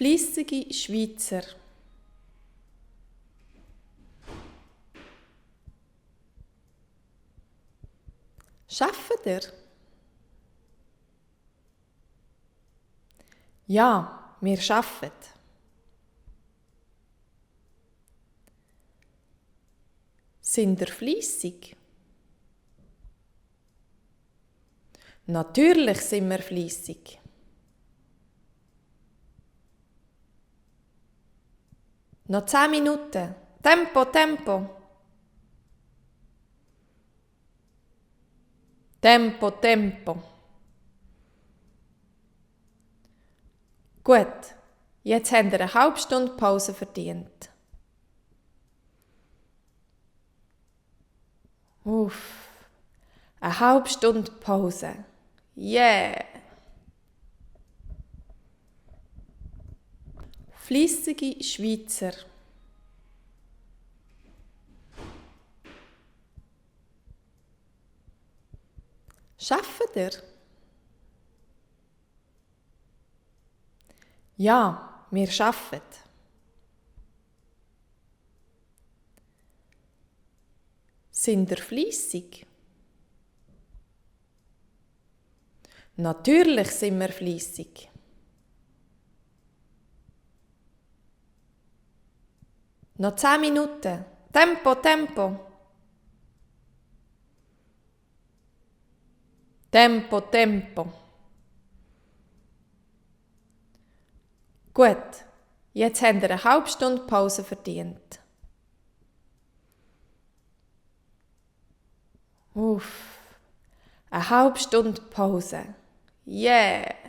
Fleissige Schweizer. Arbeitet ihr? Ja, wir arbeiten. Sind ihr fleissig? Natürlich sind wir fleissig. Noch 10 Minuten. Tempo, Tempo. Tempo, Tempo. Gut, jetzt habt ihr eine halbe Stunde Pause verdient. Uff, eine halbe Stunde Pause. Yeah! Fleissige Schweizer. Arbeitet ihr? Ja, wir arbeiten. Sind ihr fleissig? Natürlich sind wir fleissig. Noch 10 Minuten. Tempo, Tempo. Tempo, Tempo. Gut, jetzt habt ihr eine halbe Stunde Pause verdient. Uff, eine halbe Stunde Pause. Yeah!